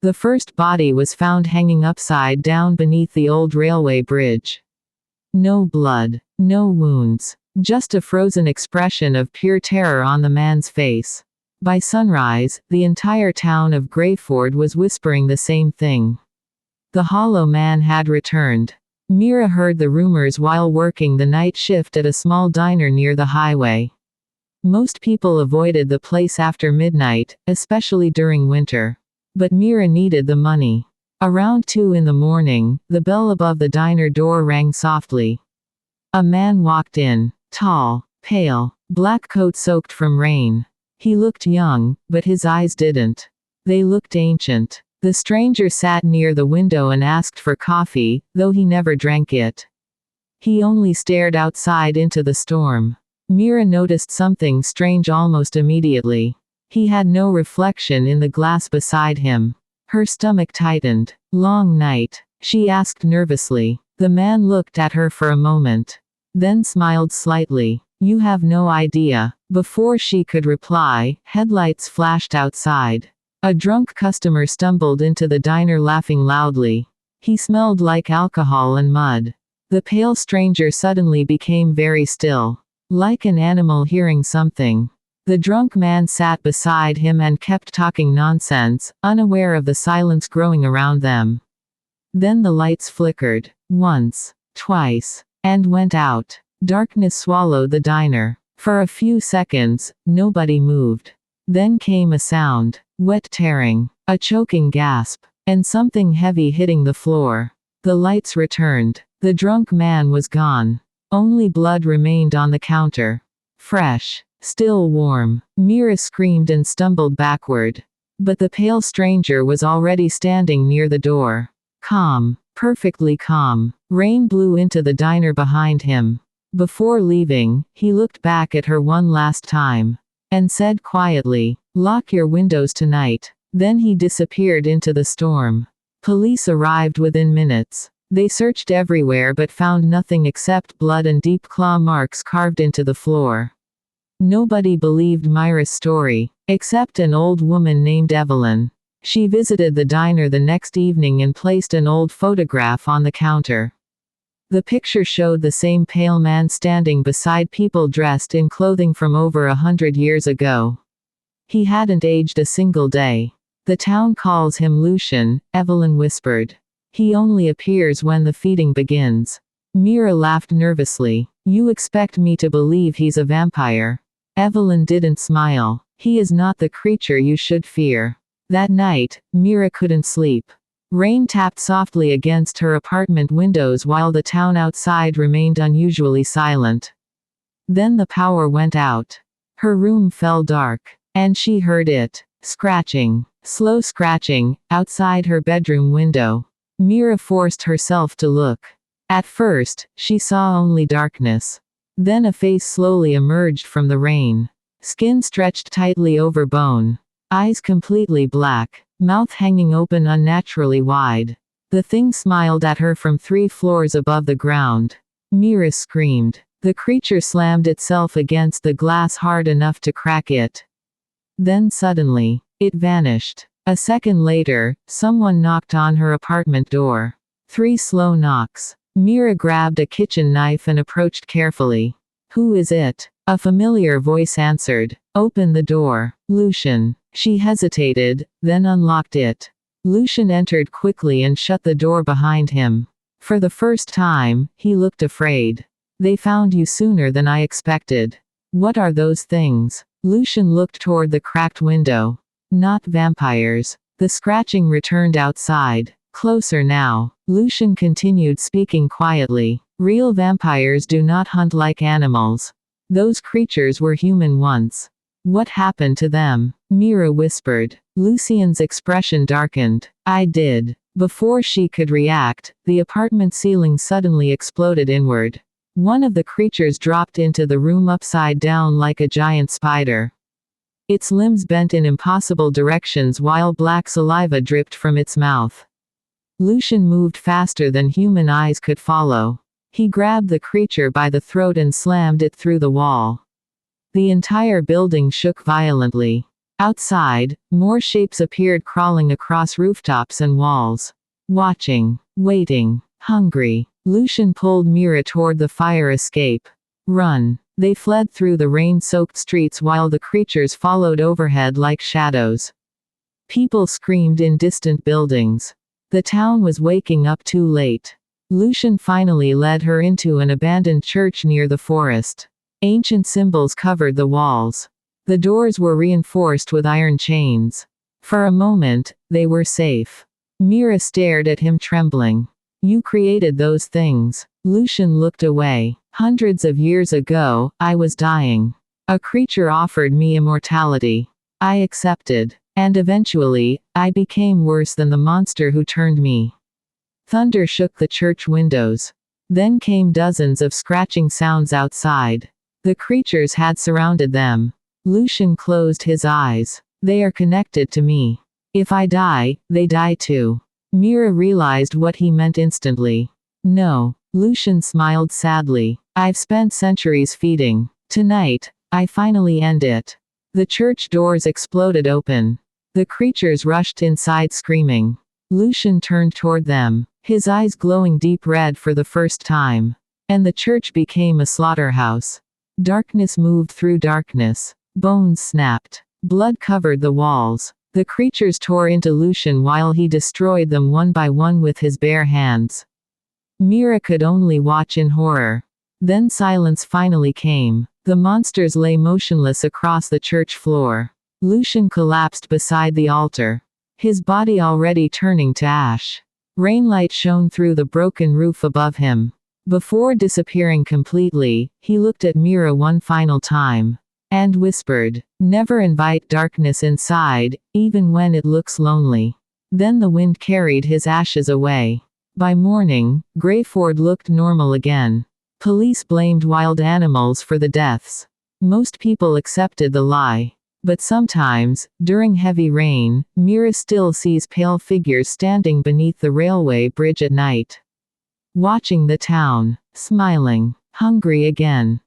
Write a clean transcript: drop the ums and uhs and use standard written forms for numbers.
The first body was found hanging upside down beneath the old railway bridge. No blood, no wounds, just a frozen expression of pure terror on the man's face. By sunrise, the entire town of Greyford was whispering the same thing. The Hollow Man had returned. Mira heard the rumors while working the night shift at a small diner near the highway. Most people avoided the place after midnight, especially during winter. But Mira needed the money. Around 2 in the morning, the bell above the diner door rang softly. A man walked in, tall, pale, black coat soaked from rain. He looked young, but his eyes didn't. They looked ancient. The stranger sat near the window and asked for coffee, though he never drank it. He only stared outside into the storm. Mira noticed something strange almost immediately. He had no reflection in the glass beside him. Her stomach tightened. Long night? She asked nervously. The man looked at her for a moment. Then smiled slightly. You have no idea. Before she could reply, headlights flashed outside. A drunk customer stumbled into the diner laughing loudly. He smelled like alcohol and mud. The pale stranger suddenly became very still. Like an animal hearing something. The drunk man sat beside him and kept talking nonsense, unaware of the silence growing around them. Then the lights flickered. Once. Twice. And went out. Darkness swallowed the diner. For a few seconds, nobody moved. Then came a sound. Wet tearing. A choking gasp. And something heavy hitting the floor. The lights returned. The drunk man was gone. Only blood remained on the counter. Fresh. Still warm. Mira screamed and stumbled backward. But the pale stranger was already standing near the door. Calm. Perfectly calm. Rain blew into the diner behind him. Before leaving, he looked back at her one last time. And said quietly, "Lock your windows tonight." Then he disappeared into the storm. Police arrived within minutes. They searched everywhere but found nothing except blood and deep claw marks carved into the floor. Nobody believed Mira's story, except an old woman named Evelyn. She visited the diner the next evening and placed an old photograph on the counter. The picture showed the same pale man standing beside people dressed in clothing from over 100 years ago. He hadn't aged a single day. The town calls him Lucian, Evelyn whispered. He only appears when the feeding begins. Mira laughed nervously. You expect me to believe he's a vampire? Evelyn didn't smile. He is not the creature you should fear. That night, Mira couldn't sleep. Rain tapped softly against her apartment windows while the town outside remained unusually silent. Then the power went out. Her room fell dark. And she heard it. Scratching. Slow scratching, outside her bedroom window. Mira forced herself to look. At first, she saw only darkness. Then a face slowly emerged from the rain. Skin stretched tightly over bone. Eyes completely black. Mouth hanging open unnaturally wide. The thing smiled at her from 3 floors above the ground. Mira screamed. The creature slammed itself against the glass hard enough to crack it. Then suddenly, it vanished. A second later, someone knocked on her apartment door. 3 slow knocks. Mira grabbed a kitchen knife and approached carefully. Who is it? A familiar voice answered. Open the door. Lucian. She hesitated, then unlocked it. Lucian entered quickly and shut the door behind him. For the first time, he looked afraid. They found you sooner than I expected. What are those things? Lucian looked toward the cracked window. Not vampires. The scratching returned outside. Closer now. Lucian continued speaking quietly. Real vampires do not hunt like animals. Those creatures were human once. What happened to them? Mira whispered. Lucian's expression darkened. I did. Before she could react, the apartment ceiling suddenly exploded inward. One of the creatures dropped into the room upside down like a giant spider. Its limbs bent in impossible directions while black saliva dripped from its mouth. Lucian moved faster than human eyes could follow. He grabbed the creature by the throat and slammed it through the wall. The entire building shook violently. Outside, more shapes appeared crawling across rooftops and walls. Watching. Waiting. Hungry. Lucian pulled Mira toward the fire escape. Run. They fled through the rain-soaked streets while the creatures followed overhead like shadows. People screamed in distant buildings. The town was waking up too late. Lucian finally led her into an abandoned church near the forest. Ancient symbols covered the walls. The doors were reinforced with iron chains. For a moment, they were safe. Mira stared at him trembling. You created those things. Lucian looked away. Hundreds of years ago, I was dying. A creature offered me immortality. I accepted. And eventually, I became worse than the monster who turned me. Thunder shook the church windows. Then came dozens of scratching sounds outside. The creatures had surrounded them. Lucian closed his eyes. They are connected to me. If I die, they die too. Mira realized what he meant instantly. No. Lucian smiled sadly. I've spent centuries feeding. Tonight, I finally end it. The church doors exploded open. The creatures rushed inside screaming. Lucian turned toward them, his eyes glowing deep red for the first time. And the church became a slaughterhouse. Darkness moved through darkness. Bones snapped. Blood covered the walls. The creatures tore into Lucian while he destroyed them one by one with his bare hands. Mira could only watch in horror. Then silence finally came. The monsters lay motionless across the church floor. Lucian collapsed beside the altar, his body already turning to ash. Rainlight shone through the broken roof above him. Before disappearing completely, he looked at Mira one final time. And whispered, "Never invite darkness inside, even when it looks lonely." Then the wind carried his ashes away. By morning, Greyford looked normal again. Police blamed wild animals for the deaths. Most people accepted the lie. But sometimes, during heavy rain, Mira still sees pale figures standing beneath the railway bridge at night. Watching the town. Smiling. Hungry again.